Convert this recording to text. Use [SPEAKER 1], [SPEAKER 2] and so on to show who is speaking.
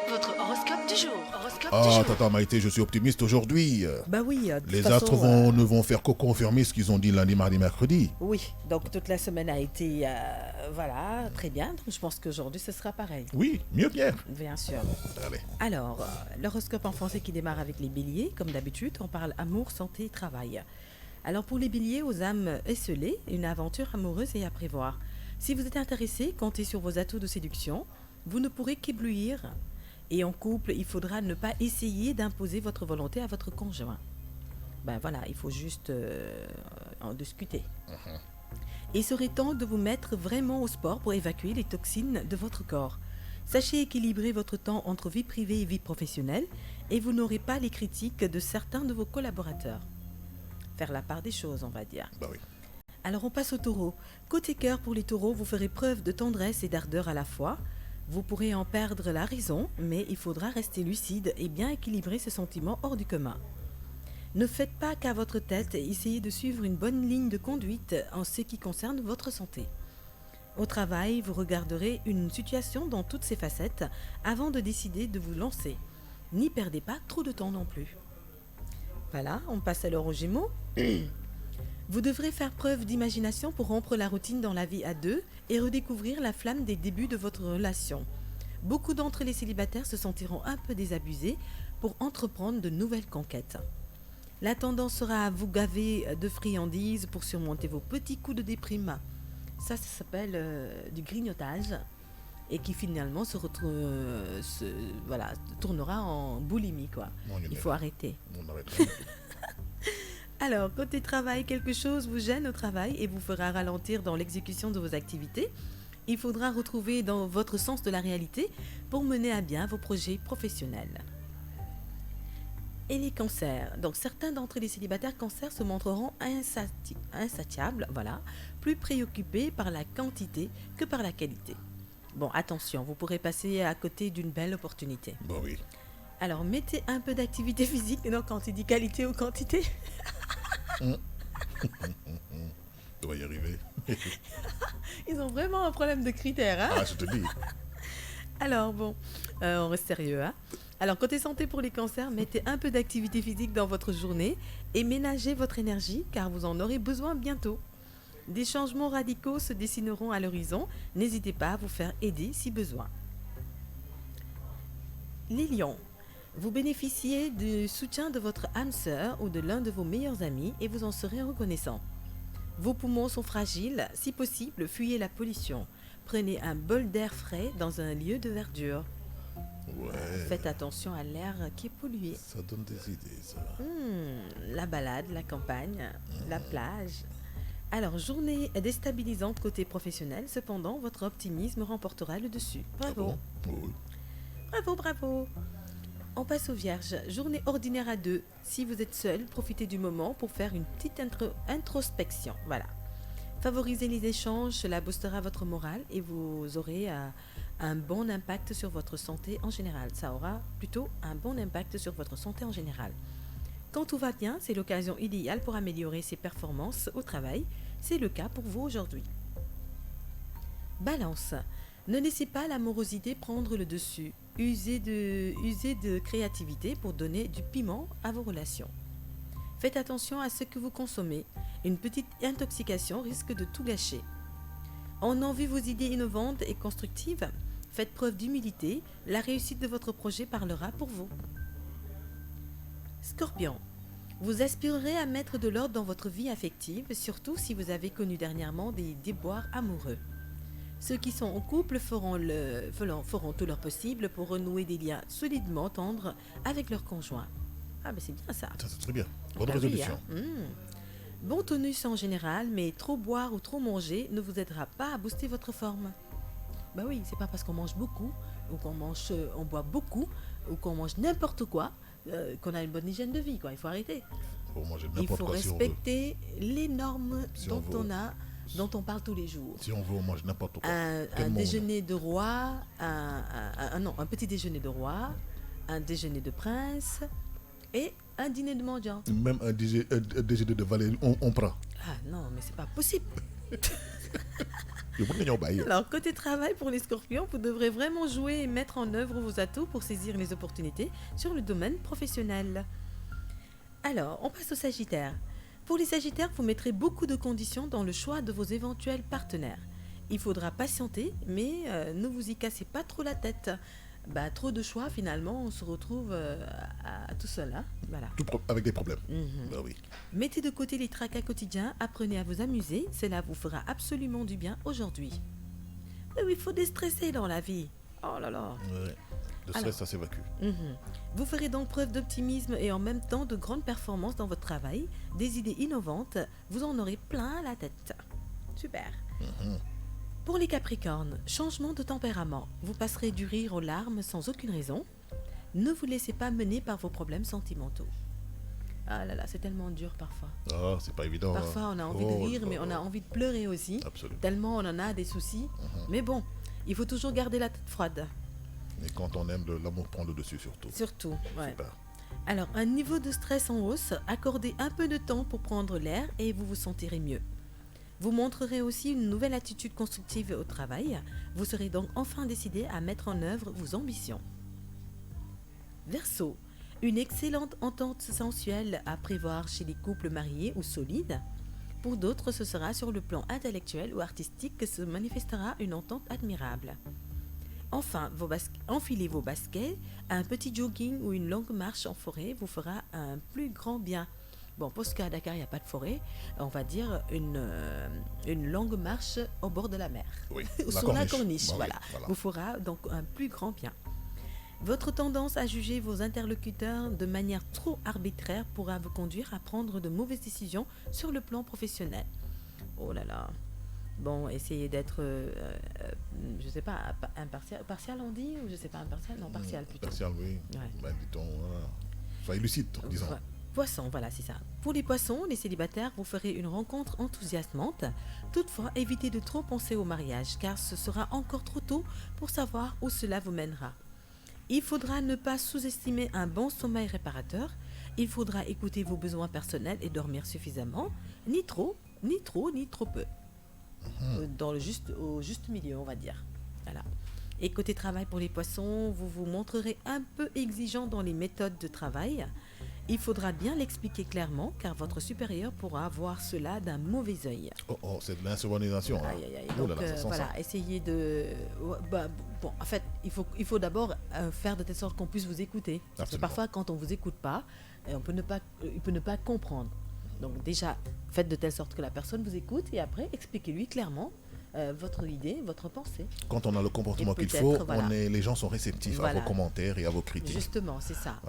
[SPEAKER 1] votre horoscope du jour. Horoscope du
[SPEAKER 2] Ah,
[SPEAKER 1] jour.
[SPEAKER 2] Tata Maïté, je suis optimiste aujourd'hui.
[SPEAKER 3] Bah oui, de toute
[SPEAKER 2] Les
[SPEAKER 3] façon,
[SPEAKER 2] astres ne vont faire que confirmer ce qu'ils ont dit lundi, mardi, mercredi.
[SPEAKER 3] Oui, donc toute la semaine a été, voilà, très bien. Donc je pense qu'aujourd'hui, ce sera pareil.
[SPEAKER 2] Oui, mieux qu'hier.
[SPEAKER 3] Bien sûr.
[SPEAKER 2] Allez.
[SPEAKER 3] Alors, l'horoscope en français qui démarre avec les béliers. Comme d'habitude, on parle amour, santé, travail. Alors pour les béliers aux âmes esselées, une aventure amoureuse est à prévoir. Si vous êtes intéressé, comptez sur vos atouts de séduction. Vous ne pourrez qu'éblouir. Et en couple, il faudra ne pas essayer d'imposer votre volonté à votre conjoint. Ben voilà, il faut juste en discuter. Il serait temps de vous mettre vraiment au sport pour évacuer les toxines de votre corps. Sachez équilibrer votre temps entre vie privée et vie professionnelle et vous n'aurez pas les critiques de certains de vos collaborateurs. Faire la part des choses, on va dire.
[SPEAKER 2] Bah oui.
[SPEAKER 3] Alors on passe au taureau. Côté cœur pour les taureaux, vous ferez preuve de tendresse et d'ardeur à la fois. Vous pourrez en perdre la raison, mais il faudra rester lucide et bien équilibrer ce sentiment hors du commun. Ne faites pas qu'à votre tête et essayez de suivre une bonne ligne de conduite en ce qui concerne votre santé. Au travail, vous regarderez une situation dans toutes ses facettes avant de décider de vous lancer. N'y perdez pas trop de temps non plus. Voilà, on passe alors aux Gémeaux. Vous devrez faire preuve d'imagination pour rompre la routine dans la vie à deux et redécouvrir la flamme des débuts de votre relation. Beaucoup d'entre les célibataires se sentiront un peu désabusés pour entreprendre de nouvelles conquêtes. La tendance sera à vous gaver de friandises pour surmonter vos petits coups de déprime. Ça s'appelle du grignotage et qui finalement tournera en boulimie, quoi.
[SPEAKER 2] Non,
[SPEAKER 3] Il faut arrêter.
[SPEAKER 2] On arrête.
[SPEAKER 3] Alors, côté travail, quelque chose vous gêne au travail et vous fera ralentir dans l'exécution de vos activités. Il faudra retrouver dans votre sens de la réalité pour mener à bien vos projets professionnels. Et les cancers. Donc, certains d'entre les célibataires cancers se montreront insatiables, plus préoccupés par la quantité que par la qualité. Bon, attention, vous pourrez passer à côté d'une belle opportunité.
[SPEAKER 2] Bah oui.
[SPEAKER 3] Alors, mettez un peu d'activité physique, non, quand il dit qualité ou quantité.
[SPEAKER 2] On va y arriver.
[SPEAKER 3] Ils ont vraiment un problème de critères, hein.
[SPEAKER 2] Ah, je te dis.
[SPEAKER 3] Alors bon, on reste sérieux, hein. Alors côté santé pour les cancers, mettez un peu d'activité physique dans votre journée et ménagez votre énergie car vous en aurez besoin bientôt. Des changements radicaux se dessineront à l'horizon, n'hésitez pas à vous faire aider si besoin. Les lions. Vous bénéficiez du soutien de votre âme sœur ou de l'un de vos meilleurs amis et vous en serez reconnaissant. Vos poumons sont fragiles, si possible, fuyez la pollution. Prenez un bol d'air frais dans un lieu de verdure.
[SPEAKER 2] Ouais.
[SPEAKER 3] Faites attention à l'air qui est pollué.
[SPEAKER 2] Ça donne des idées, ça.
[SPEAKER 3] La balade, la campagne, la plage. Alors, journée déstabilisante côté professionnel, cependant, votre optimisme remportera le dessus. Bravo.
[SPEAKER 2] Ah bon? Oui.
[SPEAKER 3] Bravo, bravo. On passe aux vierges. Journée ordinaire à deux. Si vous êtes seul, profitez du moment pour faire une petite introspection. Voilà. Favorisez les échanges, cela boostera votre morale et vous aurez un bon impact sur votre santé en général. Ça aura plutôt un bon impact sur votre santé en général. Quand tout va bien, c'est l'occasion idéale pour améliorer ses performances au travail. C'est le cas pour vous aujourd'hui. Balance. Ne laissez pas l'amorosité prendre le dessus. Usez de créativité pour donner du piment à vos relations. Faites attention à ce que vous consommez. Une petite intoxication risque de tout gâcher. On envie vos idées innovantes et constructives. Faites preuve d'humilité. La réussite de votre projet parlera pour vous. Scorpion. Vous aspirerez à mettre de l'ordre dans votre vie affective, surtout si vous avez connu dernièrement des déboires amoureux. Ceux qui sont en couple feront tout leur possible pour renouer des liens solidement tendres avec leur conjoint. Ah ben c'est bien ça.
[SPEAKER 2] Ça, c'est très bien. Bonne
[SPEAKER 3] Bah oui,
[SPEAKER 2] résolution.
[SPEAKER 3] hein. Bon tonus en général, mais trop boire ou trop manger ne vous aidera pas à booster votre forme. Bah oui, c'est pas parce qu'on mange beaucoup, ou on boit beaucoup, ou qu'on mange n'importe quoi, qu'on a une bonne hygiène de vie, quoi. Il faut arrêter.
[SPEAKER 2] Faut manger
[SPEAKER 3] Il
[SPEAKER 2] n'importe
[SPEAKER 3] faut
[SPEAKER 2] quoi si on veut.
[SPEAKER 3] respecter les normes
[SPEAKER 2] Si on veut.
[SPEAKER 3] dont on parle tous les jours.
[SPEAKER 2] Si on veut, on mange n'importe quoi.
[SPEAKER 3] Un
[SPEAKER 2] Quel monde.
[SPEAKER 3] déjeuner de roi, un petit déjeuner de roi, un déjeuner de prince et un dîner de mendiant.
[SPEAKER 2] Même un déjeuner de Valérie, on prend.
[SPEAKER 3] Ah non, mais c'est pas possible.
[SPEAKER 2] Le monde n'est pas bail.
[SPEAKER 3] Alors, côté travail pour les scorpions, vous devrez vraiment jouer et mettre en œuvre vos atouts pour saisir les opportunités sur le domaine professionnel. Alors, on passe aux sagittaires. Pour les sagittaires, vous mettrez beaucoup de conditions dans le choix de vos éventuels partenaires. Il faudra patienter, mais ne vous y cassez pas trop la tête. Trop de choix, finalement, on se retrouve à tout seul. Hein, voilà.
[SPEAKER 2] Avec des problèmes.
[SPEAKER 3] Mhm.
[SPEAKER 2] Bah oui.
[SPEAKER 3] Mettez de côté les tracas quotidiens, apprenez à vous amuser, cela vous fera absolument du bien aujourd'hui. Mais oui, il faut déstresser dans la vie. Oh là là.
[SPEAKER 2] Ouais. Le stress,
[SPEAKER 3] Alors.
[SPEAKER 2] ça s'évacue.
[SPEAKER 3] Mhm. Vous ferez donc preuve d'optimisme et en même temps de grandes performances dans votre travail, des idées innovantes, vous en aurez plein la tête. Super. Pour les Capricornes, changement de tempérament. Vous passerez du rire aux larmes sans aucune raison. Ne vous laissez pas mener par vos problèmes sentimentaux. Ah là là, c'est tellement dur parfois.
[SPEAKER 2] Ah, c'est pas évident.
[SPEAKER 3] Parfois, on a envie de rire, mais on a envie de pleurer aussi.
[SPEAKER 2] Absolument.
[SPEAKER 3] Tellement on en a des soucis. Mais bon, il faut toujours garder la tête froide.
[SPEAKER 2] Mais quand on aime, l'amour prend le dessus surtout.
[SPEAKER 3] Surtout, ouais.
[SPEAKER 2] Super.
[SPEAKER 3] Alors, un niveau de stress en hausse, accordez un peu de temps pour prendre l'air et vous vous sentirez mieux. Vous montrerez aussi une nouvelle attitude constructive au travail. Vous serez donc enfin décidé à mettre en œuvre vos ambitions. Verseau, une excellente entente sensuelle à prévoir chez les couples mariés ou solides. Pour d'autres, ce sera sur le plan intellectuel ou artistique que se manifestera une entente admirable. Enfin, enfilez vos baskets, un petit jogging ou une longue marche en forêt vous fera un plus grand bien. Bon, parce qu'à Dakar, il n'y a pas de forêt, on va dire une longue marche au bord de la mer.
[SPEAKER 2] Oui.
[SPEAKER 3] Sur la corniche,
[SPEAKER 2] Bah oui,
[SPEAKER 3] voilà. Vous fera donc un plus grand bien. Votre tendance à juger vos interlocuteurs de manière trop arbitraire pourra vous conduire à prendre de mauvaises décisions sur le plan professionnel. Oh là là. Bon, essayez d'être, je sais pas, partial on dit, ou je sais pas, impartial, non, partial plutôt.
[SPEAKER 2] Partial, oui.
[SPEAKER 3] Ouais.
[SPEAKER 2] Ben, dit-on, voilà. Soyez lucide, disons.
[SPEAKER 3] Ouais. Poissons, voilà, c'est ça. Pour les poissons, les célibataires, vous ferez une rencontre enthousiasmante. Toutefois, évitez de trop penser au mariage, car ce sera encore trop tôt pour savoir où cela vous mènera. Il faudra ne pas sous-estimer un bon sommeil réparateur. Il faudra écouter vos besoins personnels et dormir suffisamment, ni trop, ni trop peu. Au juste milieu, on va dire. Voilà. Et côté travail pour les poissons, vous vous montrerez un peu exigeant dans les méthodes de travail. Il faudra bien l'expliquer clairement, car votre supérieur pourra voir cela d'un mauvais œil.
[SPEAKER 2] Oh, c'est de l'insubordination. Hein.
[SPEAKER 3] Aïe, aïe, aïe.
[SPEAKER 2] Oh
[SPEAKER 3] Donc,
[SPEAKER 2] là là, ça sent
[SPEAKER 3] voilà,
[SPEAKER 2] ça.
[SPEAKER 3] essayez de... bon, en fait, il faut d'abord faire de telle sorte qu'on puisse vous écouter. Parce que
[SPEAKER 2] Absolument.
[SPEAKER 3] parfois, quand on ne vous écoute pas, il peut ne pas comprendre. Donc déjà, faites de telle sorte que la personne vous écoute et après, expliquez-lui clairement votre idée, votre pensée.
[SPEAKER 2] Quand on a le comportement
[SPEAKER 3] Et
[SPEAKER 2] qu'il
[SPEAKER 3] peut-être,
[SPEAKER 2] faut,
[SPEAKER 3] voilà.
[SPEAKER 2] les gens sont réceptifs à
[SPEAKER 3] Voilà.
[SPEAKER 2] vos commentaires et à vos critiques.
[SPEAKER 3] Justement, c'est ça.
[SPEAKER 2] Voilà.